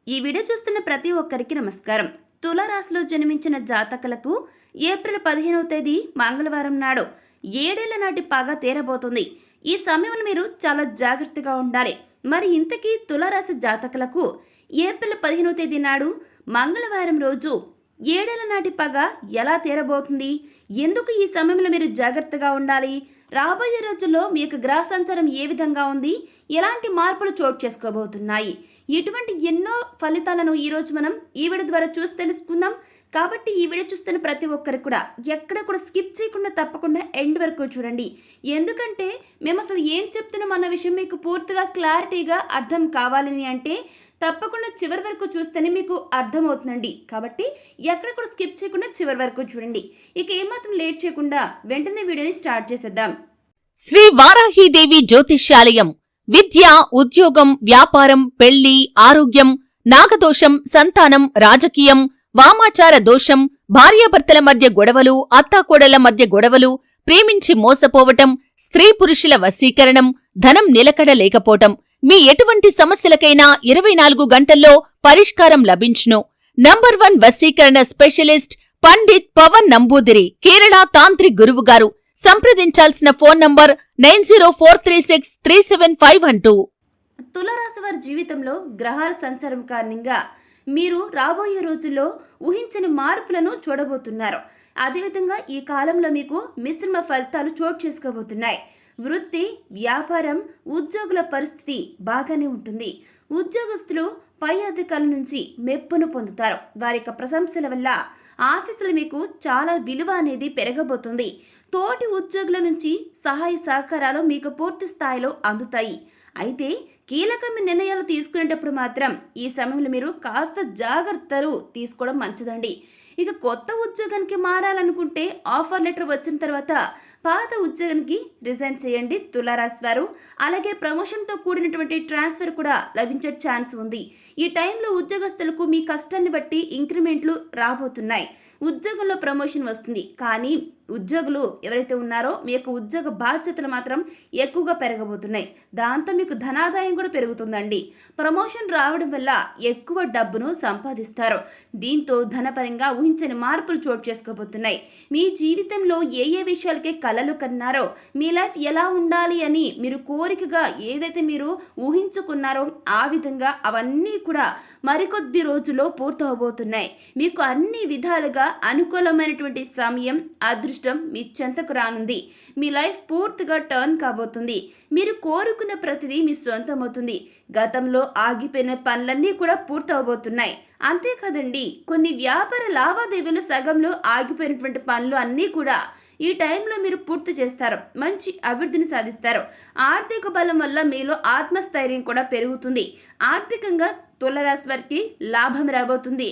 ఈ వీడియో చూస్తున్న ప్రతి ఒక్కరికి నమస్కారం. తులారాశిలో జన్మించిన జాతకులకు ఏప్రిల్ 15వ తేదీ మంగళవారం నాడు 7 ఏళ్ల నాటి పగ తీరబోతుంది. ఈ సమయంలో మీరు చాలా జాగ్రత్తగా ఉండాలి. మరి ఇంతకీ తులారాశి జాతకులకు ఏప్రిల్ 15వ తేదీ నాడు మంగళవారం రోజు 7 ఏళ్ల నాటి పగ ఎలా తీరబోతుంది? ఎందుకు ఈ సమయంలో మీరు జాగ్రత్తగా ఉండాలి? రాబోయే రోజుల్లో మీ యొక్క గ్రహ సంచారం ఏ విధంగా ఉంది? ఎలాంటి మార్పులు చోటు చేసుకోబోతున్నాయి? ఇటువంటి ఎన్నో ఫలితాలను ఈరోజు మనం ఈ వీడియో ద్వారా చూసి తెలుసుకుందాం. కాబట్టి ఈ వీడియో చూస్తున్న ప్రతి ఒక్కరికి కూడా ఎక్కడ కూడా స్కిప్ చేయకుండా తప్పకుండా ఎండ్ వరకు చూడండి. ఎందుకంటే మేము అసలు ఏం చెప్తున్నాం అన్న విషయం మీకు పూర్తిగా క్లారిటీగా అర్థం కావాలని అంటే తప్పకుండా చివరి వరకు చూస్తేనే మీకు అర్థమవుతుందండి. కాబట్టి ఎక్కడ కూడా స్కిప్ చేయకుండా చివరి వరకు చూడండి. ఇక ఏమాత్రం లేట్ చేయకుండా వెంటనే వీడియోని స్టార్ట్ చేసేద్దాం. శ్రీ వారాహీదేవి జ్యోతిష్యాలయం విద్య, ఉద్యోగం, వ్యాపారం, పెళ్లి, ఆరోగ్యం, నాగదోషం, సంతానం, రాజకీయం, వామాచార దోషం, భార్యాభర్తల మధ్య గొడవలు, అత్తాకోడళ్ల మధ్య గొడవలు, ప్రేమించి మోసపోవటం, స్త్రీ పురుషుల వశీకరణం, ధనం నిలకడ లేకపోవటం, మీ ఎటువంటి సమస్యలకైనా 24 గంటల్లో పరిష్కారం లభించును. నంబర్ 1 వశీకరణ స్పెషలిస్ట్ పండిత్ పవన్ నంబూదిరి, కేరళ తాంత్రిక్ గురువుగారు. సంప్రదించాల్సిన ఫోన్ నంబర్ 9043637512. తులారాశి వారి జీవితంలో గ్రహాల సంచారం కారణంగా మీరు రాబోయే రోజుల్లో ఊహించని మార్పులను చూడబోతున్నారు. అదేవిధంగా ఈ కాలంలో మీకు మిశ్రమ ఫలితాలు చోటు చేసుకోబోతున్నాయి. వృత్తి, వ్యాపారం, ఉద్యోగుల పరిస్థితి బాగానే ఉంటుంది. ఉద్యోగస్తులు పై అధికారుల నుంచి మెప్పును పొందుతారు. వారి యొక్క ప్రశంసల వల్ల ఆఫీసులో మీకు చాలా విలువ అనేది పెరగబోతుంది. తోటి ఉద్యోగుల నుంచి సహాయ సహకారాలు మీకు పూర్తి స్థాయిలో అందుతాయి. అయితే కీలకమైన నిర్ణయాలు తీసుకునేటప్పుడు మాత్రం ఈ సమయంలో మీరు కాస్త జాగ్రత్తలు తీసుకోవడం మంచిదండి. ఇక కొత్త ఉద్యోగానికి మారాలనుకుంటే ఆఫర్ లెటర్ వచ్చిన తర్వాత పాత ఉద్యోగానికి రిజైన్ చేయండి తులారాశి వారు. అలాగే ప్రమోషన్తో కూడినటువంటి ట్రాన్స్ఫర్ కూడా లభించే ఛాన్స్ ఉంది. ఈ టైంలో ఉద్యోగస్తులకు మీ కష్టాన్ని బట్టి ఇంక్రిమెంట్లు రాబోతున్నాయి. ఉద్యోగంలో ప్రమోషన్ వస్తుంది. కానీ ఉద్యోగులు ఎవరైతే ఉన్నారో మీ యొక్క ఉద్యోగ బాధ్యతలు మాత్రం ఎక్కువగా పెరగబోతున్నాయి. దాంతో మీకు ధనాదాయం కూడా పెరుగుతుందండి. ప్రమోషన్ రావడం వల్ల ఎక్కువ డబ్బును సంపాదిస్తారు. దీంతో ధనపరంగా ఊహించని మార్పులు చోటు చేసుకోబోతున్నాయి. మీ జీవితంలో ఏ విషయాలకే కలలు కన్నారో, మీ లైఫ్ ఎలా ఉండాలి అని మీరు కోరికగా ఏదైతే మీరు ఊహించుకున్నారో ఆ విధంగా అవన్నీ కూడా మరికొద్ది రోజుల్లో పూర్తవబోతున్నాయి. మీకు అన్ని విధాలుగా అనుకూలమైనటువంటి సమయం, అదృష్టం మీ చెంతకు రానుంది. మీ లైఫ్ పూర్తిగా టర్న్ కాబోతుంది. మీరు కోరుకున్న ప్రతిదీ మీ సొంతమవుతుంది. గతంలో ఆగిపోయిన పనులన్నీ కూడా పూర్తవబోతున్నాయి. అంతేకాదండి, కొన్ని వ్యాపార లావాదేవీలు సగంలో ఆగిపోయినటువంటి పనులు అన్నీ కూడా ఈ టైంలో మీరు పూర్తి చేస్తారు. మంచి అభివృద్ధిని సాధిస్తారు. ఆర్థిక బలం వల్ల మీలో ఆత్మస్థైర్యం కూడా పెరుగుతుంది. ఆర్థికంగా తులారాశి వారికి లాభం రాబోతుంది.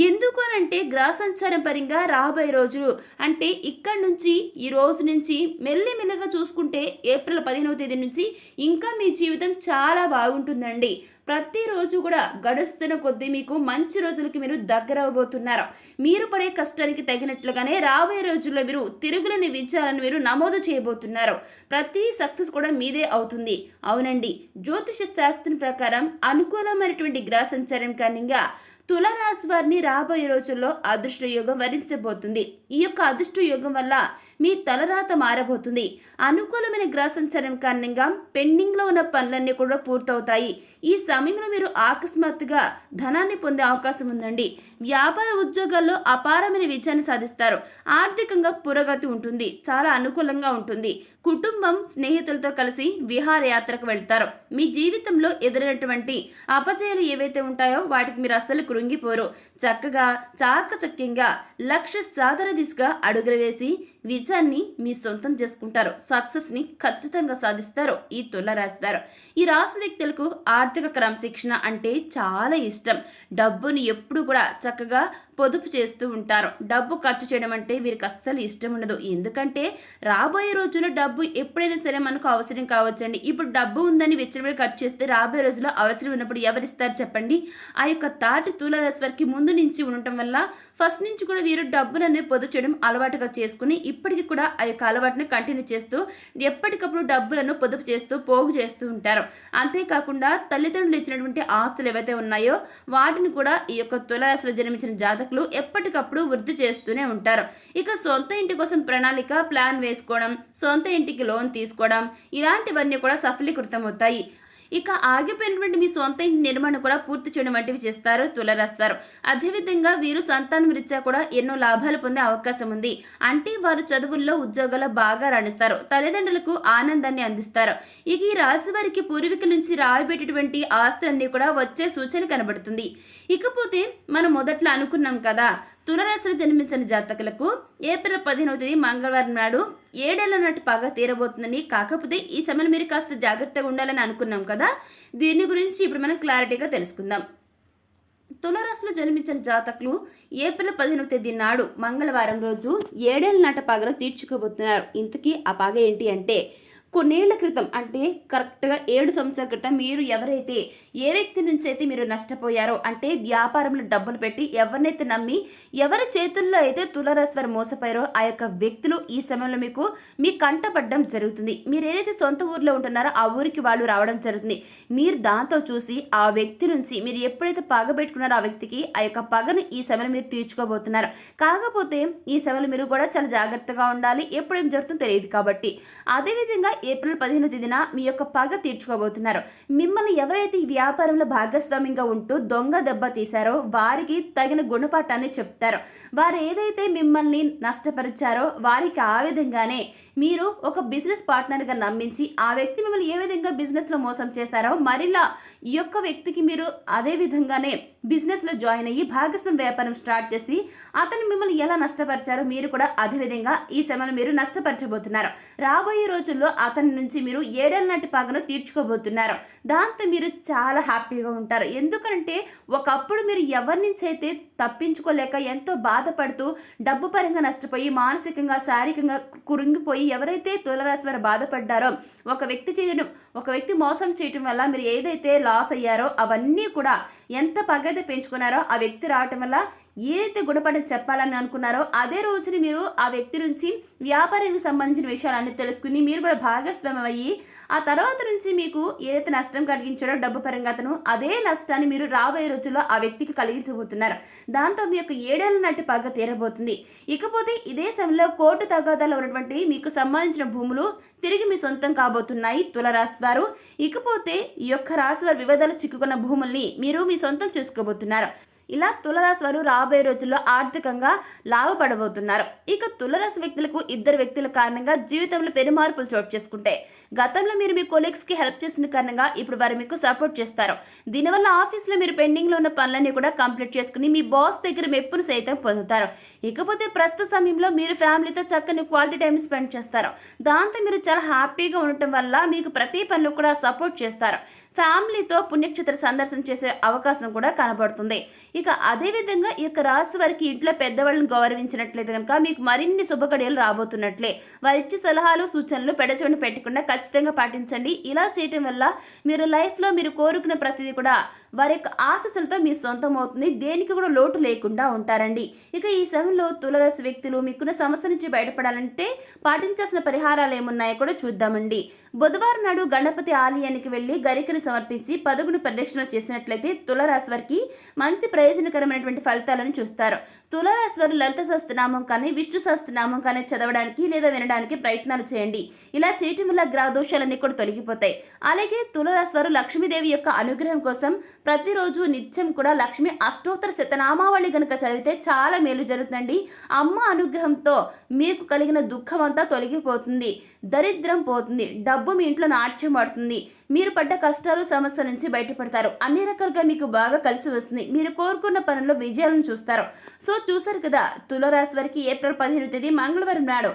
ఎందుకు అనంటే గ్రహ సంచారం పరంగా రాబోయే రోజులు అంటే ఇక్కడ నుంచి ఈ రోజు నుంచి మెల్లిమెల్లగా చూసుకుంటే ఏప్రిల్ 15వ తేదీ నుంచి ఇంకా మీ జీవితం చాలా బాగుంటుందండి. ప్రతిరోజు కూడా గడుస్తున్న కొద్దీ మీకు మంచి రోజులకి మీరు దగ్గర అవబోతున్నారు. మీరు పడే కష్టానికి తగినట్లుగానే రాబోయే రోజుల్లో మీరు తిరుగులేని విజయాలను మీరు నమోదు చేయబోతున్నారు. ప్రతి సక్సెస్ కూడా మీదే అవుతుంది. అవునండి, జ్యోతిష శాస్త్రం ప్రకారం అనుకూలమైనటువంటి గ్రహ సంచారం కారణంగా తులారాశి వారిని రాబోయే రోజుల్లో అదృష్ట యోగం వరించబోతుంది. ఈ యొక్క అదృష్ట యోగం వల్ల మీ తలరాత మారబోతుంది. అనుకూలమైన గ్రహ సంచారం కారణంగా పెండింగ్లో ఉన్న పనులన్నీ కూడా పూర్తవుతాయి. ఈ సమయంలో మీరు అకస్మాత్తుగా ధనాన్ని పొందే అవకాశం ఉందండి. వ్యాపార ఉద్యోగాల్లో అపారమైన విజయాన్ని సాధిస్తారు. ఆర్థికంగా పురోగతి ఉంటుంది. చాలా అనుకూలంగా ఉంటుంది. కుటుంబం, స్నేహితులతో కలిసి విహారయాత్రకు వెళ్తారు. మీ జీవితంలో ఎదురైనటువంటి అపజయాలు ఏవైతే ఉంటాయో వాటికి మీరు అస్సలు కృంగిపోరు. చక్కగా చాకచక్యంగా లక్ష్య సాధన దిశగా అడుగులు వేసి విజయాన్ని మీ సొంతం చేసుకుంటారు. సక్సెస్ని ఖచ్చితంగా సాధిస్తారు ఈ తులారాశి వారు. ఈ రాశి వ్యక్తులకు ఆర్థిక క్రమశిక్షణ అంటే చాలా ఇష్టం. డబ్బుని ఎప్పుడు కూడా చక్కగా పొదుపు చేస్తూ ఉంటారు. డబ్బు ఖర్చు చేయడం అంటే వీరికి అస్సలు ఇష్టం ఉండదు. ఎందుకంటే రాబోయే రోజుల్లో డబ్బు ఎప్పుడైనా సరే మనకు అవసరం కావచ్చండి. ఇప్పుడు డబ్బు ఉందని విచ్చలవిడిగా ఖర్చు చేస్తే రాబోయే రోజుల్లో అవసరం ఉన్నప్పుడు ఎవరిస్తారు చెప్పండి? ఆ యొక్క తాటి తులారాశి వారికి ముందు నుంచి ఉండటం వల్ల ఫస్ట్ నుంచి కూడా వీరు డబ్బులన్నీ పొదుపు చేయడం అలవాటుగా చేసుకుని ఇప్పటికీ కూడా ఆ యొక్క అలవాటుని కంటిన్యూ చేస్తూ ఎప్పటికప్పుడు డబ్బులను పొదుపు చేస్తూ పోగు చేస్తూ ఉంటారు. అంతేకాకుండా తల్లిదండ్రులు ఇచ్చినటువంటి ఆస్తులు ఏవైతే ఉన్నాయో వాటిని కూడా ఈ యొక్క తులారాశిలో జన్మించిన జాతకులు ఎప్పటికప్పుడు వృద్ధి చేస్తూనే ఉంటారు. ఇక సొంత ఇంటి కోసం ప్లాన్ వేసుకోవడం, సొంత ఇంటికి లోన్ తీసుకోవడం ఇలాంటివన్నీ కూడా సఫలీకృతం అవుతాయి. ఇక ఆగిపోయినటువంటి మీ సొంత ఇంటి నిర్మాణం కూడా పూర్తి చేయడం వంటివి చేస్తారు తులారాశి వారు. అదేవిధంగా వీరు సంతానం రీత్యా కూడా ఎన్నో లాభాలు పొందే అవకాశం ఉంది. అంటే వారు చదువుల్లో ఉద్యోగాల్లో బాగా రాణిస్తారు. తల్లిదండ్రులకు ఆనందాన్ని అందిస్తారు. ఇక ఈ రాశి వారికి పూర్వీకుల నుంచి రాబెట్టేటువంటి ఆస్తులన్నీ కూడా వచ్చే సూచన కనబడుతుంది. ఇకపోతే మనం మొదట్లో అనుకున్నాం కదా, తులారాశిలో జన్మించిన జాతకులకు ఏప్రిల్ 15వ తేదీ మంగళవారం నాడు 7 ఏళ్ల నాటి పగ తీరబోతుందని. కాకపోతే ఈ సమయంలో మీరు కాస్త జాగ్రత్తగా ఉండాలని అనుకున్నాం కదా, దీని గురించి ఇప్పుడు మనం క్లారిటీగా తెలుసుకుందాం. తులారాశిలో జన్మించిన జాతకులు ఏప్రిల్ 15వ తేదీ నాడు మంగళవారం రోజు 7 ఏళ్ల నాటి పగను తీర్చుకోబోతున్నారు. ఇంతకీ ఆ పగ ఏంటి అంటే, కొన్నేళ్ల క్రితం అంటే కరెక్ట్గా 7 సంవత్సరాల క్రితం మీరు ఎవరైతే ఏ వ్యక్తి నుంచి అయితే మీరు నష్టపోయారో, అంటే వ్యాపారంలో డబ్బులు పెట్టి ఎవరినైతే నమ్మి ఎవరి చేతుల్లో అయితే తులారాశి వారు మోసపోయారో ఆ యొక్క వ్యక్తులు ఈ సమయంలో మీ కంటపడడం జరుగుతుంది. మీరు ఏదైతే సొంత ఊర్లో ఉంటున్నారో ఆ ఊరికి వాళ్ళు రావడం జరుగుతుంది. మీరు దాంతో చూసి ఆ వ్యక్తి నుంచి మీరు ఎప్పుడైతే పగ పెట్టుకున్నారో ఆ వ్యక్తికి ఆ యొక్క పగను ఈ సమయంలో మీరు తీర్చుకోబోతున్నారు. కాకపోతే ఈ సమయంలో మీరు కూడా చాలా జాగ్రత్తగా ఉండాలి. ఎప్పుడేం జరుగుతుందో తెలియదు కాబట్టి. అదేవిధంగా ఏప్రిల్ 15వ తేదీన మీ యొక్క పగ తీర్చుకోబోతున్నారు. మిమ్మల్ని ఎవరైతే ఈ వ్యాపారంలో భాగస్వామ్యంగా ఉంటూ దొంగ దెబ్బ తీశారో వారికి తగిన గుణపాఠాన్ని చెప్తారు. వారు ఏదైతే మిమ్మల్ని నష్టపరిచారో వారికి ఆ విధంగానే మీరు ఒక బిజినెస్ పార్ట్నర్గా నమ్మించి ఆ వ్యక్తి మిమ్మల్ని ఏ విధంగా బిజినెస్లో మోసం చేశారో మరిలా ఈ యొక్క వ్యక్తికి మీరు అదే విధంగానే బిజినెస్లో జాయిన్ అయ్యి భాగస్వామ్య వ్యాపారం స్టార్ట్ చేసి అతను మిమ్మల్ని ఎలా నష్టపరిచారో మీరు కూడా అదేవిధంగా ఈ సమయంలో మీరు నష్టపరచబోతున్నారు. రాబోయే రోజుల్లో అతని నుంచి మీరు 7 ఏళ్ల నాటి పగను తీర్చుకోబోతున్నారు. దాంతో మీరు చాలా హ్యాపీగా ఉంటారు. ఎందుకంటే ఒకప్పుడు మీరు ఎవరి నుంచి అయితే తప్పించుకోలేక ఎంతో బాధపడుతూ డబ్బు పరంగా నష్టపోయి మానసికంగా శారీరకంగా కురింగిపోయి ఎవరైతే తులారాశి వారు బాధపడ్డారో ఒక వ్యక్తి మోసం చేయటం వల్ల మీరు ఏదైతే లాస్ అయ్యారో అవన్నీ కూడా ఎంత పగైతే పెంచుకున్నారో ఆ వ్యక్తి రావటం వల్ల ఏదైతే గుణపాఠం చెప్పాలని అనుకున్నారో అదే రోజుని మీరు ఆ వ్యక్తి నుంచి వ్యాపారానికి సంబంధించిన విషయాలన్నీ తెలుసుకుని మీరు కూడా భాగస్వామ్యం అయ్యి ఆ తర్వాత నుంచి మీకు ఏదైతే నష్టం కలిగించారో డబ్బు పరంగా అతను అదే నష్టాన్ని మీరు రాబోయే రోజుల్లో ఆ వ్యక్తికి కలిగించబోతున్నారు. దాంతో మీ యొక్క 7 ఏళ్ల నాటి పగ తీరబోతుంది. ఇకపోతే ఇదే సమయంలో కోర్టు తగాదాలో ఉన్నటువంటి మీకు సంబంధించిన భూములు తిరిగి మీ సొంతం కాబోతున్నాయి తులారాశి వారు. ఇకపోతే ఈ యొక్క రాశి వారి వివాదాలు చిక్కుకున్న భూముల్ని మీరు మీ సొంతం చేసుకోబోతున్నారు. ఇలా తులారాశి వారు రాబోయే రోజుల్లో ఆర్థికంగా లాభపడబోతున్నారు. ఇక తులారాశి వ్యక్తులకు 2 వ్యక్తుల కారణంగా జీవితంలో పెనుమార్పులు చోటు చేసుకుంటాయి. గతంలో మీరు మీ కొలీగ్స్కి హెల్ప్ చేసిన కారణంగా ఇప్పుడు వారు మీకు సపోర్ట్ చేస్తారు. దీనివల్ల ఆఫీస్లో మీరు పెండింగ్లో ఉన్న పనులన్నీ కూడా కంప్లీట్ చేసుకుని మీ బాస్ దగ్గర మెప్పును సైతం పొందుతారు. ఇకపోతే ప్రస్తుత సమయంలో మీరు ఫ్యామిలీతో చక్కని క్వాలిటీ టైం స్పెండ్ చేస్తారు. దాంతో మీరు చాలా హ్యాపీగా ఉండటం వల్ల మీకు ప్రతి పనిలో కూడా సపోర్ట్ చేస్తారు. ఫ్యామిలీతో పుణ్యక్షేత్ర సందర్శన చేసే అవకాశం కూడా కనబడుతుంది. ఇక అదేవిధంగా ఈ యొక్క రాశి వారికి ఇంట్లో పెద్దవాళ్ళని గౌరవించినట్లయితే కనుక మీకు మరిన్ని శుభగడియలు రాబోతున్నట్లే. వారిచ్చే సలహాలు సూచనలు పెడచెవిన పెట్టకుండా ఖచ్చితంగా పాటించండి. ఇలా చేయటం వల్ల మీరు లైఫ్లో మీరు కోరుకున్న ప్రతిదీ కూడా వారి యొక్క ఆశీస్సులతో మీ సొంతం అవుతుంది. దేనికి కూడా లోటు లేకుండా ఉంటారండి. ఇక ఈ సమయంలో తులారాశి వ్యక్తులు మీకున్న సమస్య నుంచి బయటపడాలంటే పాటించాల్సిన పరిహారాలు ఏమున్నాయో కూడా చూద్దామండి. బుధవారం నాడు గణపతి ఆలయానికి వెళ్ళి గరికను సమర్పించి 11 ప్రదక్షిణలు చేసినట్లయితే తులారాశి వారికి మంచి ప్రయోజనకరమైనటువంటి ఫలితాలను చూస్తారు. తులారాశి వారు లలిత సహస్రనామం కానీ విష్ణు సహస్రనామం కానీ చదవడానికి లేదా వినడానికి ప్రయత్నాలు చేయండి. ఇలా చేయటం వల్ల గ్రహ దోషాలన్నీ కూడా తొలగిపోతాయి. అలాగే తులారాశి వారు లక్ష్మీదేవి యొక్క అనుగ్రహం కోసం ప్రతిరోజు నిత్యం కూడా లక్ష్మి అష్టోత్తర శతనామావళి గనుక చదివితే చాలా మేలు జరుగుతుందండి. అమ్మ అనుగ్రహంతో మీకు కలిగిన దుఃఖం అంతా తొలగిపోతుంది. దరిద్రం పోతుంది, డబ్బు మీ ఇంట్లో నాట్యం పడుతుంది, మీరు పడ్డ కష్టాలు సమస్యల నుంచి బయటపడతారు, అన్ని రకాలుగా మీకు బాగా కలిసి వస్తుంది, మీరు కోరుకున్న పనుల్లో విజయాలను చూస్తారు. సో చూసారు కదా, తులారాశి వారికి ఏప్రిల్ 15వ తేదీ మంగళవారం నాడు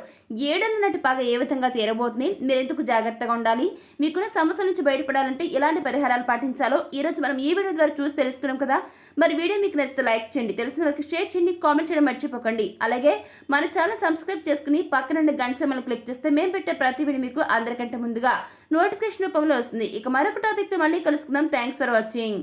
7 నాటి పగ ఏ విధంగా తీరబోతుంది, మీరు ఎందుకు జాగ్రత్తగా ఉండాలి, మీకున్న సమస్యల నుంచి బయటపడాలంటే ఎలాంటి పరిహారాలు పాటించాలో ఈరోజు మనం ఈ వీడియో ద్వారా చూసి తెలుసుకున్నాం కదా. మరి వీడియో మీకు నచ్చితే లైక్ చేయండి, తెలిసిన వాళ్ళకి షేర్ చేయండి, కామెంట్ చేయడం మర్చిపోకండి. అలాగే మన ఛానల్ సబ్స్క్రైబ్ చేసుకుని పక్కన గంట సింబల్ క్లిక్ చేస్తే మేము పెట్టే ప్రతి వీడియో మీకు అందరికంటే ముందుగా నోటిఫికేషన్ రూపంలో వస్తుంది. ఇక మరొక టాపిక్తో మళ్ళీ కలుసుకుందాం. Thanks for watching.